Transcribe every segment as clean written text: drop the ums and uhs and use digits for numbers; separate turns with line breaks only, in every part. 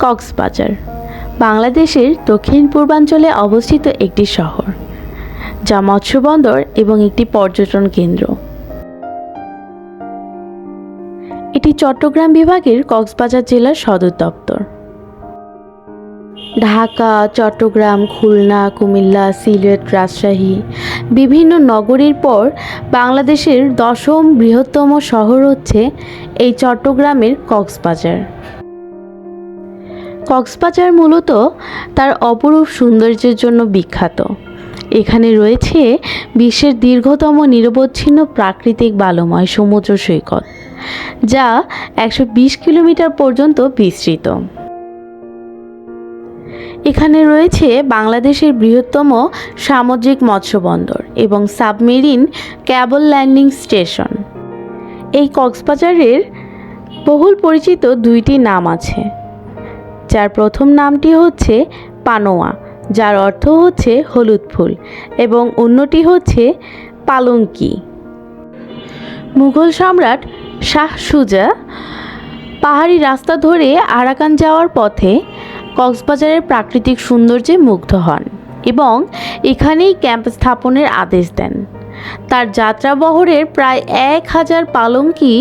কক্সবাজার বাংলাদেশের দক্ষিণ পূর্বাঞ্চলে অবস্থিত একটি শহর, যা মৎস্য বন্দর এবং একটি পর্যটন কেন্দ্র। এটি চট্টগ্রাম বিভাগের কক্সবাজার জেলার সদর দপ্তর। ঢাকা, চট্টগ্রাম, খুলনা, কুমিল্লা, সিলেট, রাজশাহী বিভিন্ন নগরীর পর বাংলাদেশের 10ম বৃহত্তম শহর হচ্ছে এই চট্টগ্রামের কক্সবাজার। কক্সবাজার মূলত তার অপরূপ সৌন্দর্যের জন্য বিখ্যাত। এখানে রয়েছে বিশ্বের দীর্ঘতম নিরবচ্ছিন্ন প্রাকৃতিক বালুময় সমুদ্র সৈকত, যা 120 কিলোমিটার পর্যন্ত বিস্তৃত। এখানে রয়েছে বাংলাদেশের বৃহত্তম সামুদ্রিক মৎস্য বন্দর এবং সাবমেরিন ক্যাবল ল্যান্ডিং স্টেশন। এই কক্সবাজারের বহুল পরিচিত দুইটি নাম আছে, যার প্রথম নামটি হচ্ছে পানোয়া, যার অর্থ হচ্ছে হলুদ ফুল, এবং অন্যটি হচ্ছে পালঙ্কি। মুঘল সম্রাট শাহ সুজা পাহাড়ি রাস্তা ধরে আরাকান যাওয়ার পথে কক্সবাজারের প্রাকৃতিক সৌন্দর্যে মুগ্ধ হন এবং এখানেই ক্যাম্প স্থাপনের আদেশ দেন। তার যাত্রাবহরের প্রায় 1000 পালঙ্কি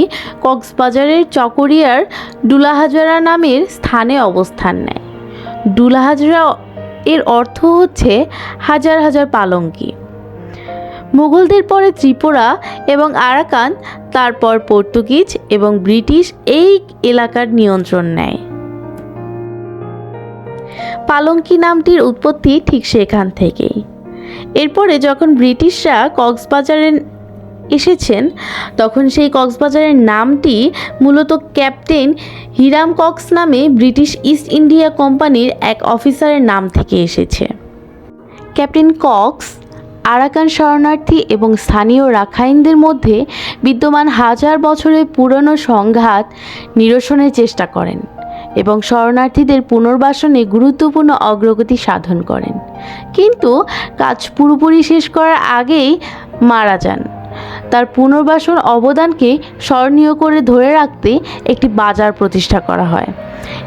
কক্সবাজারের চকরিয়ার ডুলাহাজারা নামের স্থানে অবস্থান নেয়। ডুলাহাজারা এর অর্থ হচ্ছে হাজার হাজার পালঙ্কি। মুঘলদের পরে ত্রিপুরা এবং আরাকান, তারপর পর্তুগিজ এবং ব্রিটিশ এই এলাকার নিয়ন্ত্রণ নেয়। পালঙ্কি নামটির উৎপত্তি ঠিক সেখান থেকেই। এরপরে যখন ব্রিটিশরা কক্সবাজারে এসেছেন, তখন সেই কক্সবাজারের নামটি মূলত ক্যাপ্টেন হিরাম কক্স নামে ব্রিটিশ ইস্ট ইন্ডিয়া কোম্পানির এক অফিসারের নাম থেকে এসেছে। ক্যাপ্টেন কক্স আরাকান শরণার্থী এবং স্থানীয় রাখাইনদের মধ্যে বিদ্যমান হাজার বছরের পুরনো সংঘাত নিরসনের চেষ্টা করেন এবং শরণার্থীদের পুনর্বাসনে গুরুত্বপূর্ণ অগ্রগতি সাধন করেন, কিন্তু কাজ পুরোপুরি শেষ করার আগেই মারা যান। তার পুনর্বাসন অবদানকে স্মরণীয় করে ধরে রাখতে একটি বাজার প্রতিষ্ঠা করা হয়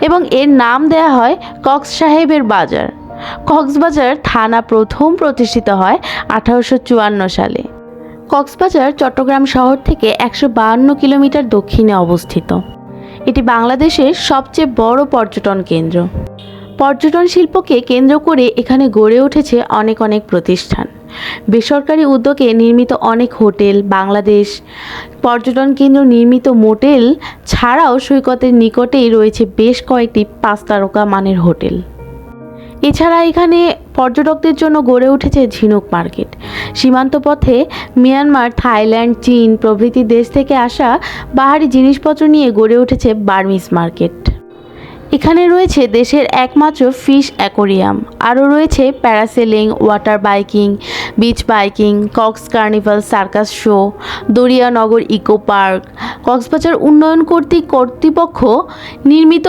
এবং এর নাম দেয়া হয় কক্স সাহেবের বাজার। কক্সবাজার থানা প্রথম প্রতিষ্ঠিত হয় 1854 সালে। কক্সবাজার চট্টগ্রাম শহর থেকে 152 কিলোমিটার দক্ষিণে অবস্থিত। এটি বাংলাদেশের সবচেয়ে বড় পর্যটন কেন্দ্র। পর্যটন শিল্পকে কেন্দ্র করে এখানে গড়ে উঠেছে অনেক প্রতিষ্ঠান। বেসরকারি উদ্যোগে নির্মিত অনেক হোটেল, বাংলাদেশ পর্যটন কেন্দ্র নির্মিত মোটেল ছাড়াও সৈকতের নিকটেই রয়েছে বেশ কয়েকটি 5 তারকা মানের হোটেল। এছাড়া এখানে পর্যটকদের জন্য গড়ে উঠেছে ঝিনুক মার্কেট। সীমান্ত পথে মিয়ানমার, থাইল্যান্ড, চীন প্রভৃতি দেশ থেকে আসা বাহারি জিনিসপত্র নিয়ে গড়ে উঠেছে বার্মিজ মার্কেট। এখানে রয়েছে দেশের একমাত্র ফিশ অ্যাকোরিয়াম। আরও রয়েছে parasailing, water biking, beach biking, Cox carnival circus show, Darianagar eco park. Cox's Bazar উন্নয়ন কর্তৃপক্ষ নির্মিত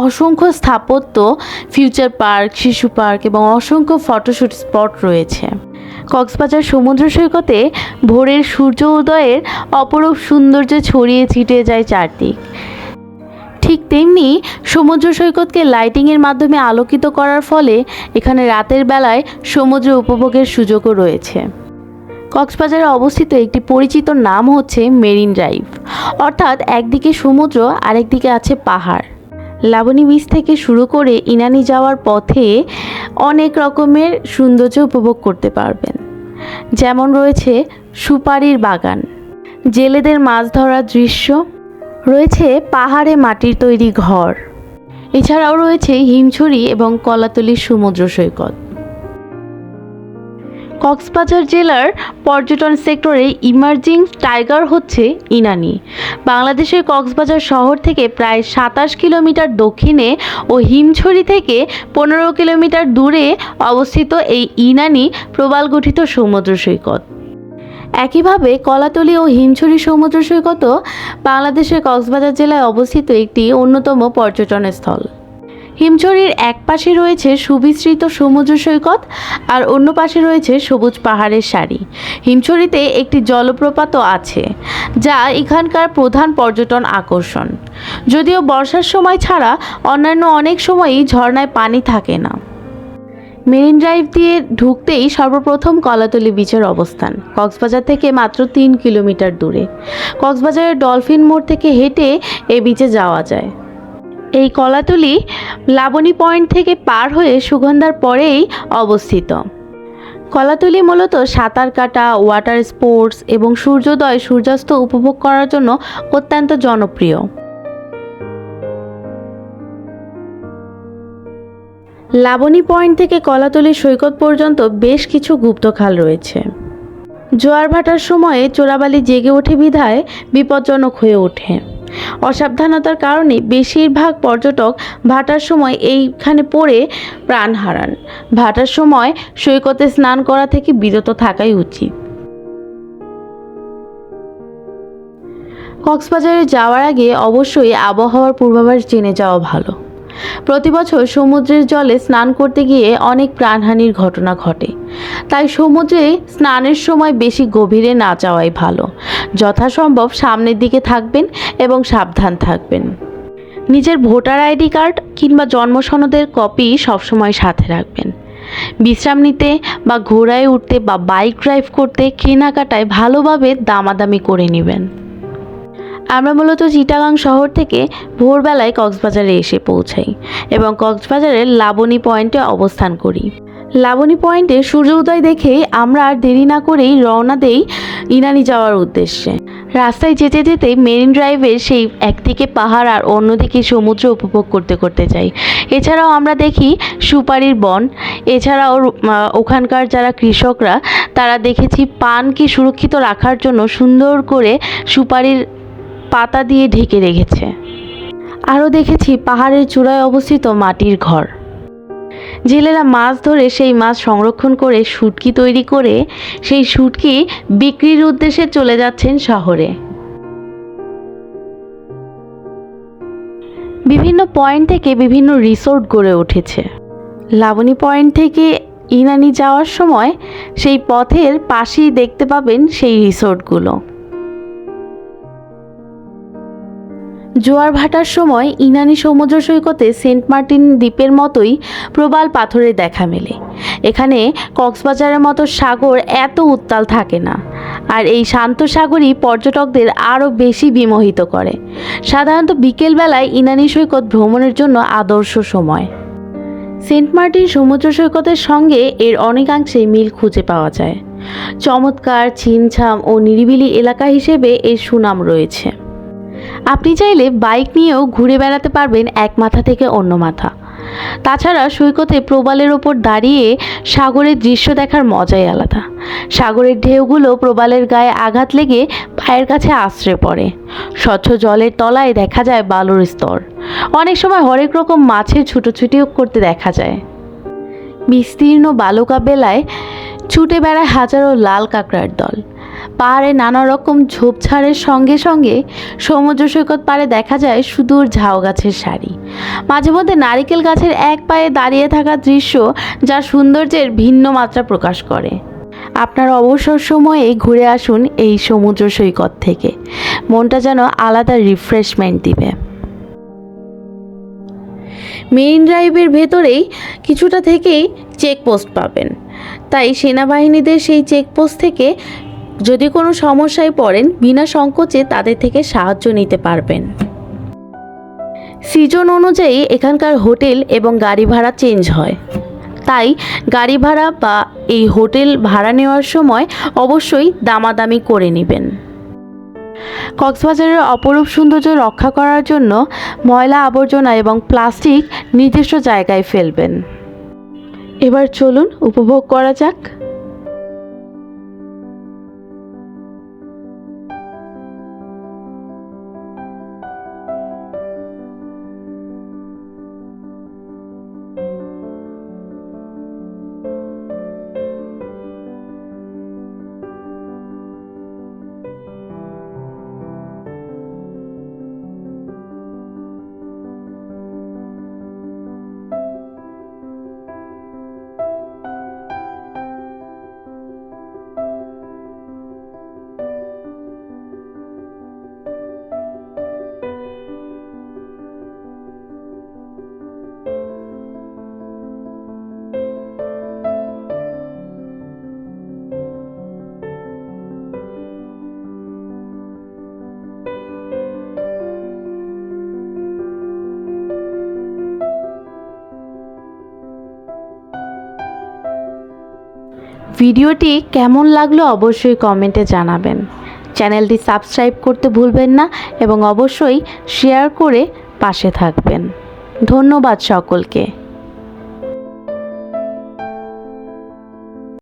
অসংখ্য স্থাপত্য, ফিউচার পার্ক, শিশু পার্ক এবং অসংখ্য ফটোশ্যুট স্পট রয়েছে। কক্সবাজার সমুদ্র সৈকতে ভোরের সূর্য উদয়ের অপরূপ সৌন্দর্য ছড়িয়ে ছিটিয়ে যায় চারদিক। ঠিক তেমনি সমুদ্র সৈকতকে লাইটিংয়ের মাধ্যমে আলোকিত করার ফলে এখানে রাতের বেলায় সমুদ্র উপভোগের সুযোগও রয়েছে। কক্সবাজারে অবস্থিত একটি পরিচিত নাম হচ্ছে মেরিন ড্রাইভ, অর্থাৎ একদিকে সমুদ্র আরেকদিকে আছে পাহাড়। লাবণী বীচ থেকে শুরু করে ইনানি যাওয়ার পথে অনেক রকমের সৌন্দর্য উপভোগ করতে পারবেন, যেমন রয়েছে সুপারির বাগান, জেলেদের মাছ ধরার দৃশ্য, রয়েছে পাহাড়ে মাটির তৈরি ঘর। এছাড়াও রয়েছে হিমছড়ি এবং কলাতলির সমুদ্র সৈকত। কক্সবাজার জেলার পর্যটন সেক্টরে ইমার্জিং টাইগার হচ্ছে ইনানি। বাংলাদেশের কক্সবাজার শহর থেকে প্রায় 27 কিলোমিটার দক্ষিণে ও হিমছড়ি থেকে 15 কিলোমিটার দূরে অবস্থিত এই ইনানি প্রবাল গঠিত সমুদ্র সৈকত। একইভাবে কলাতলি ও হিমছড়ি সমুদ্র সৈকতও বাংলাদেশের কক্সবাজার জেলায় অবস্থিত একটি অন্যতম পর্যটন স্থল। হিমছড়ির এক পাশে রয়েছে সুবিস্তৃত সমুদ্র সৈকত আর অন্য পাশে রয়েছে সবুজ পাহাড়ের সারি। হিমছড়িতে একটি জলপ্রপাতও আছে, যা এখানকার প্রধান পর্যটন আকর্ষণ। যদিও বর্ষার সময় ছাড়া অন্যান্য অনেক সময়ই ঝর্ণায় পানি থাকে না। মেরিন ড্রাইভ দিয়ে ঢুকতেই সর্বপ্রথম কলাতলি বিচের অবস্থান, কক্সবাজার থেকে মাত্র 3 কিলোমিটার দূরে। কক্সবাজারের ডলফিন মোড় থেকে হেঁটে এই বিচে যাওয়া যায়। এই কলাতলি লাবণী পয়েন্ট থেকে পার হয়ে সুগন্ধার পরেই অবস্থিত। কলাতলি মূলত সাঁতার কাটা, ওয়াটার স্পোর্টস এবং সূর্যোদয় সূর্যাস্ত উপভোগ করার জন্য অত্যন্ত জনপ্রিয়। লাবণী পয়েন্ট থেকে কলাতলি সৈকত পর্যন্ত বেশ কিছু গুপ্তখাল রয়েছে। জোয়ার ভাটার সময়ে চোরাবালি জেগে ওঠে বিধায় বিপজ্জনক হয়ে ওঠে। অসাবধানতার কারণে বেশিরভাগ পর্যটক ভাটার সময় এইখানে পড়ে প্রাণ হারান। ভাটার সময় সৈকতে স্নান করা থেকে বিরত থাকাই উচিত। কক্সবাজারে যাওয়ার আগে অবশ্যই আবহাওয়ার পূর্বাভাস জেনে যাওয়া ভালো। প্রতিবছর সমুদ্রের জলে স্নান করতে গিয়ে অনেক প্রাণহানির ঘটনা ঘটে, তাই সমুদ্রে স্নানের সময় বেশি গভীরে না যাওয়াই ভালো। যথাসম্ভব সামনের দিকে থাকবেন এবং সাবধান থাকবেন। নিজের ভোটার আইডি কার্ড কিংবা জন্ম সনদের কপি সবসময় সাথে রাখবেন। বিশ্রাম নিতে বা ঘোড়ায় উঠতে বা বাইক ড্রাইভ করতে কেনাকাটায় ভালোভাবে দামাদামি করে নেবেন। আমরা মূলত চিটাগাং শহর থেকে ভোরবেলায় কক্সবাজারে এসে পৌঁছাই এবং কক্সবাজারের লাবণী পয়েন্টে অবস্থান করি। লাবণী পয়েন্টে সূর্য উদয় দেখেই আমরা আর দেরি না করেই রওনা দেই ইনানি যাওয়ার উদ্দেশ্যে। রাস্তায় যেতে যেতে মেরিন ড্রাইভের সেই একদিকে পাহাড় আর অন্যদিকে সমুদ্র উপভোগ করতে করতে যাই। এছাড়াও আমরা দেখি সুপারির বন। এছাড়াও ওখানকার যারা কৃষকরা, তারা দেখেছি পানকে সুরক্ষিত রাখার জন্য সুন্দর করে সুপারির পাতা দিয়ে ঢেকে রেখেছে। আরও দেখেছি পাহাড়ের চূড়ায় অবস্থিত মাটির ঘর। জেলেরা মাছ ধরে সেই মাছ সংরক্ষণ করে শুটকি তৈরি করে সেই শুটকি বিক্রির উদ্দেশ্যে চলে যাচ্ছেন শহরে। বিভিন্ন পয়েন্ট থেকে বিভিন্ন রিসোর্ট গড়ে উঠেছে। লাবণী পয়েন্ট থেকে ইনানি যাওয়ার সময় সেই পথের পাশেই দেখতে পাবেন সেই রিসোর্টগুলো। জোয়ার ভাটার সময় ইনানি সমুদ্র সৈকতে সেন্ট মার্টিন দ্বীপের মতোই প্রবাল পাথরের দেখা মেলে। এখানে কক্সবাজারের মতো সাগর এত উত্তাল থাকে না, আর এই শান্ত সাগরই পর্যটকদের আরও বেশি বিমোহিত করে। সাধারণত বিকেলবেলায় ইনানি সৈকত ভ্রমণের জন্য আদর্শ সময়। সেন্ট মার্টিন সমুদ্র সৈকতের সঙ্গে এর অনেকাংশেই মিল খুঁজে পাওয়া যায়। চমৎকার, ছিমছাম ও নিরিবিলি এলাকা হিসেবে এর সুনাম রয়েছে। আপনি চাইলে বাইক নিয়েও ঘুরে বেড়াতে পারবেন এক মাথা থেকে অন্য মাথা। তাছাড়া সৈকতে প্রবালের ওপর দাঁড়িয়ে সাগরের দৃশ্য দেখার মজাই আলাদা। সাগরের ঢেউগুলো প্রবালের গায়ে আঘাত লেগে পায়ের কাছে আছড়ে পড়ে। স্বচ্ছ জলের তলায় দেখা যায় বালুর স্তর। অনেক সময় হরেক রকম মাছের ছুটোছুটিও করতে দেখা যায়। বিস্তীর্ণ বালুকা বেলায় ছুটে বেড়ায় হাজারো লাল কাঁকড়ার দল। পাহাড়ে নানা রকম ঝোপঝাড়ের সঙ্গে সঙ্গে সমুদ্র সৈকত পাড়ে দেখা যায় সুদূর ঝাউ গাছের সারি। মাঝে মধ্যে নারিকেল গাছের এক পায়ে দাঁড়িয়ে থাকা দৃশ্য, যা সৌন্দর্যের ভিন্ন মাত্রা প্রকাশ করে। আপনার অবসর সময়ে ঘুরে আসুন এই সমুদ্র সৈকত থেকে, মনটা যেন আলাদা রিফ্রেশমেন্ট দিবে। মেরিন ড্রাইভের ভেতরেই কিছুটা থেকেই চেকপোস্ট পাবেন, তাই সেনাবাহিনীদের সেই চেকপোস্ট থেকে যদি কোনো সমস্যায় পড়েন বিনা সংকোচে তাদের থেকে সাহায্য নিতে পারবেন। সিজন অনুযায়ী এখানকার হোটেল এবং গাড়ি ভাড়া চেঞ্জ হয়, তাই গাড়ি ভাড়া বা এই হোটেল ভাড়া নেওয়ার সময় অবশ্যই দামাদামি করে নেবেন। কক্সবাজারের অপরূপ সৌন্দর্য রক্ষা করার জন্য ময়লা আবর্জনা এবং প্লাস্টিক নির্দিষ্ট জায়গায় ফেলবেন। এবার চলুন উপভোগ করা যাক। ভিডিওটি কেমন লাগলো অবশ্যই কমেন্টে জানাবেন। চ্যানেলটি সাবস্ক্রাইব করতে ভুলবেন না এবং অবশ্যই শেয়ার করে পাশে থাকবেন। ধন্যবাদ সকলকে।